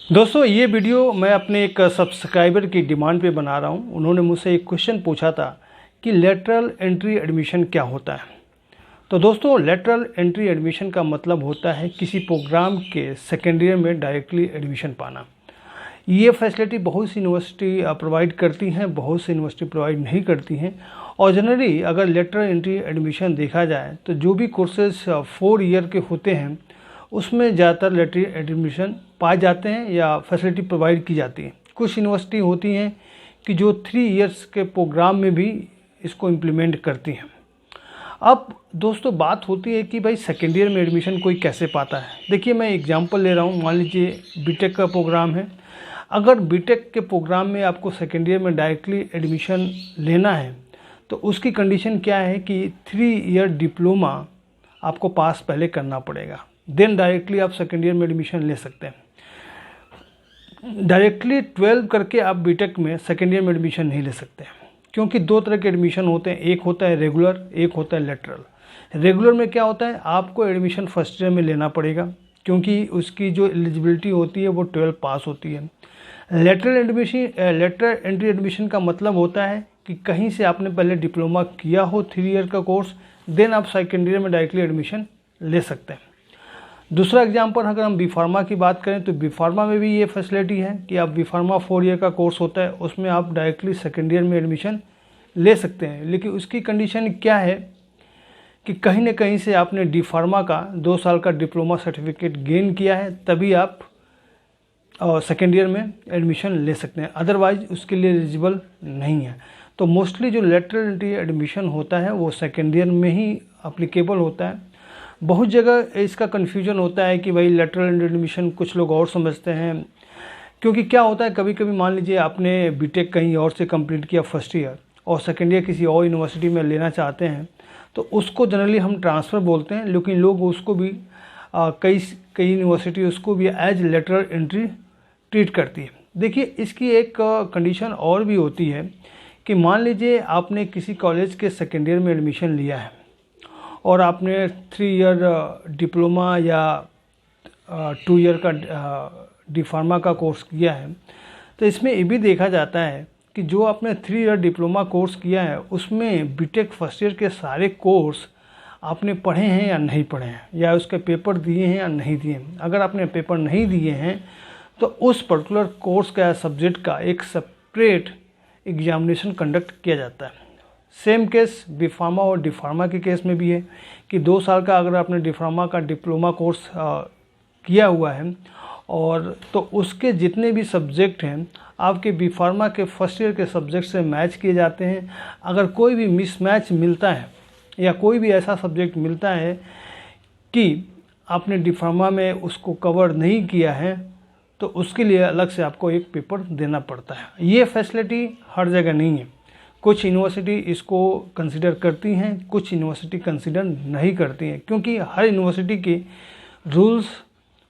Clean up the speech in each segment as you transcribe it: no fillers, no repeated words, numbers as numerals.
दोस्तों ये वीडियो मैं अपने एक सब्सक्राइबर की डिमांड पे बना रहा हूँ। उन्होंने मुझसे एक क्वेश्चन पूछा था कि लेटरल एंट्री एडमिशन क्या होता है। तो दोस्तों लेटरल एंट्री एडमिशन का मतलब होता है किसी प्रोग्राम के सेकेंड ईयर में डायरेक्टली एडमिशन पाना। ये फैसिलिटी बहुत सी यूनिवर्सिटी प्रोवाइड करती हैं, बहुत सी यूनिवर्सिटी प्रोवाइड नहीं करती हैं। और जनरली अगर लेटरल एंट्री एडमिशन देखा जाए तो जो भी कोर्सेज 4 ईयर के होते हैं उसमें ज़्यादातर लेटरल एडमिशन पाए जाते हैं या फैसिलिटी प्रोवाइड की जाती है। कुछ यूनिवर्सिटी होती हैं कि जो 3 इयर्स के प्रोग्राम में भी इसको इम्प्लीमेंट करती हैं। अब दोस्तों बात होती है कि भाई सेकेंड ईयर में एडमिशन कोई कैसे पाता है। देखिए मैं एग्जांपल ले रहा हूँ, मान लीजिए बीटेक का प्रोग्राम है। अगर बीटेक के प्रोग्राम में आपको सेकेंड ईयर में डायरेक्टली एडमिशन लेना है तो उसकी कंडीशन क्या है कि 3 ईयर डिप्लोमा आपको पास पहले करना पड़ेगा, देन डायरेक्टली आप सेकेंड ईयर में एडमिशन ले सकते हैं। डायरेक्टली 12 करके आप बीटेक में सेकेंड ईयर में एडमिशन नहीं ले सकते, क्योंकि 2 तरह के एडमिशन होते हैं, एक होता है रेगुलर, एक होता है लेटरल। रेगुलर में क्या होता है, आपको एडमिशन फर्स्ट ईयर में लेना पड़ेगा क्योंकि उसकी जो एलिजिबिलिटी होती है वो 12 पास होती है। लेटरल एंट्री एडमिशन का मतलब होता है कि कहीं से आपने पहले डिप्लोमा किया हो 3 ईयर का कोर्स, देन आप सेकेंड ईयर में डायरेक्टली एडमिशन ले सकते हैं। दूसरा एग्जांपल अगर हम बी फार्मा की बात करें तो बी फार्मा में भी ये फैसिलिटी है कि आप बी फार्मा 4 ईयर का कोर्स होता है, उसमें आप डायरेक्टली सेकेंड ईयर में एडमिशन ले सकते हैं। लेकिन उसकी कंडीशन क्या है कि कहीं ना कहीं से आपने डी फार्मा का 2 साल का डिप्लोमा सर्टिफिकेट गेन किया है, तभी आप सेकेंड ईयर में एडमिशन ले सकते हैं, अदरवाइज उसके लिए एलिजिबल नहीं है। तो मोस्टली जो लेटरल एंट्री एडमिशन होता है वो सेकेंड ईयर में ही अप्लीकेबल होता है। बहुत जगह इसका कन्फ्यूजन होता है कि भाई लेटरल एडमिशन कुछ लोग और समझते हैं, क्योंकि क्या होता है कभी कभी मान लीजिए आपने बीटेक कहीं और से कंप्लीट किया फर्स्ट ईयर और सेकेंड ईयर किसी और यूनिवर्सिटी में लेना चाहते हैं तो उसको जनरली हम ट्रांसफ़र बोलते हैं, लेकिन लोग उसको भी कई यूनिवर्सिटी उसको भी एज लेटरल एंट्री ट्रीट करती है। देखिए इसकी एक कंडीशन और भी होती है कि मान लीजिए आपने किसी कॉलेज के सेकेंड ईयर में एडमिशन लिया है और आपने 3 ईयर डिप्लोमा या 2 ईयर का डी फार्मा का कोर्स किया है, तो इसमें ये भी देखा जाता है कि जो आपने 3 ईयर डिप्लोमा कोर्स किया है उसमें बीटेक फर्स्ट ईयर के सारे कोर्स आपने पढ़े हैं या नहीं पढ़े हैं, या उसके पेपर दिए हैं या नहीं दिए हैं। अगर आपने पेपर नहीं दिए हैं तो उस पर्टिकुलर कोर्स का सब्जेक्ट का एक सेपरेट एग्जामिनेशन कंडक्ट किया जाता है। सेम केस बी फार्मा और डी फार्मा के केस में भी है कि 2 साल का अगर आपने डी फार्मा का डिप्लोमा कोर्स किया हुआ है और तो उसके जितने भी सब्जेक्ट हैं आपके बी फार्मा के फर्स्ट ईयर के सब्जेक्ट से मैच किए जाते हैं। अगर कोई भी मिसमैच मिलता है या कोई भी ऐसा सब्जेक्ट मिलता है कि आपने डी फार्मा में उसको कवर नहीं किया है तो उसके लिए अलग से आपको एक पेपर देना पड़ता है। ये फैसिलिटी हर जगह नहीं है, कुछ यूनिवर्सिटी इसको कंसिडर करती हैं, कुछ यूनिवर्सिटी कंसिडर नहीं करती हैं, क्योंकि हर यूनिवर्सिटी के रूल्स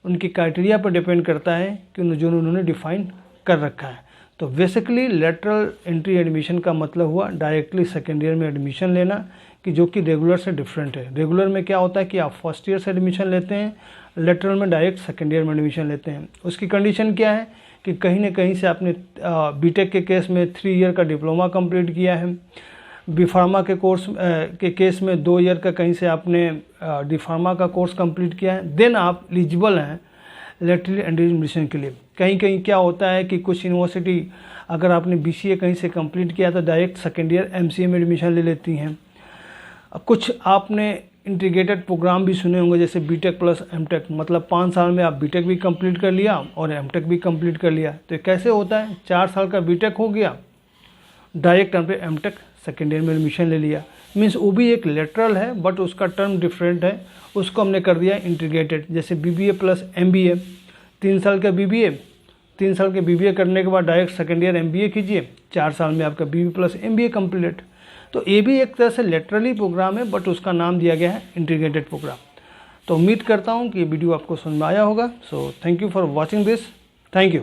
उनकी क्राइटेरिया पर डिपेंड करता है कि जो उन्होंने डिफ़ाइन कर रखा है। तो बेसिकली लेटरल एंट्री एडमिशन का मतलब हुआ डायरेक्टली सेकेंड ईयर में एडमिशन लेना, कि जो कि रेगुलर से डिफरेंट है। रेगुलर में क्या होता है कि आप फर्स्ट ईयर से एडमिशन लेते हैं, लेटरल में डायरेक्ट सेकेंड ईयर में एडमिशन लेते हैं। उसकी कंडीशन क्या है कि कहीं ना कहीं से आपने बीटेक के केस में 3 ईयर का डिप्लोमा कंप्लीट किया है, बी फार्मा के कोर्स के केस में 2 ईयर का कहीं से आपने डी फार्मा का कोर्स कंप्लीट किया है, देन आप एलिजिबल हैं लेटरल एंट्री एडमिशन के लिए। कहीं कहीं क्या होता है कि कुछ यूनिवर्सिटी अगर आपने बीसीए कहीं से कंप्लीट किया तो डायरेक्ट सेकेंड ईयर एमसीए में एडमिशन ले लेती हैं। कुछ आपने इंटीग्रेटेड प्रोग्राम भी सुने होंगे जैसे बीटेक प्लस एमटेक, मतलब 5 साल में आप बीटेक भी कंप्लीट कर लिया और एमटेक भी कंप्लीट कर लिया। तो कैसे होता है, 4 साल का बीटेक हो गया, डायरेक्ट हम पे एमटेक सेकेंड ईयर में एडमिशन ले लिया। मीन्स वो भी एक लेटरल है बट उसका टर्म डिफरेंट है, उसको हमने कर दिया इंटीग्रेटेड। जैसे बीबीए प्लस एमबीए, 3 साल का बीबीए, 3 साल के बीबीए करने के बाद डायरेक्ट सेकेंड ईयर एमबीए कीजिए, 4 साल में आपका बीबीए प्लस एमबीए कंप्लीट। तो ये भी एक तरह से लेटरली प्रोग्राम है बट उसका नाम दिया गया है इंटीग्रेटेड प्रोग्राम। तो उम्मीद करता हूँ कि ये वीडियो आपको समझ में आया होगा। So thank you for watching this, thank you.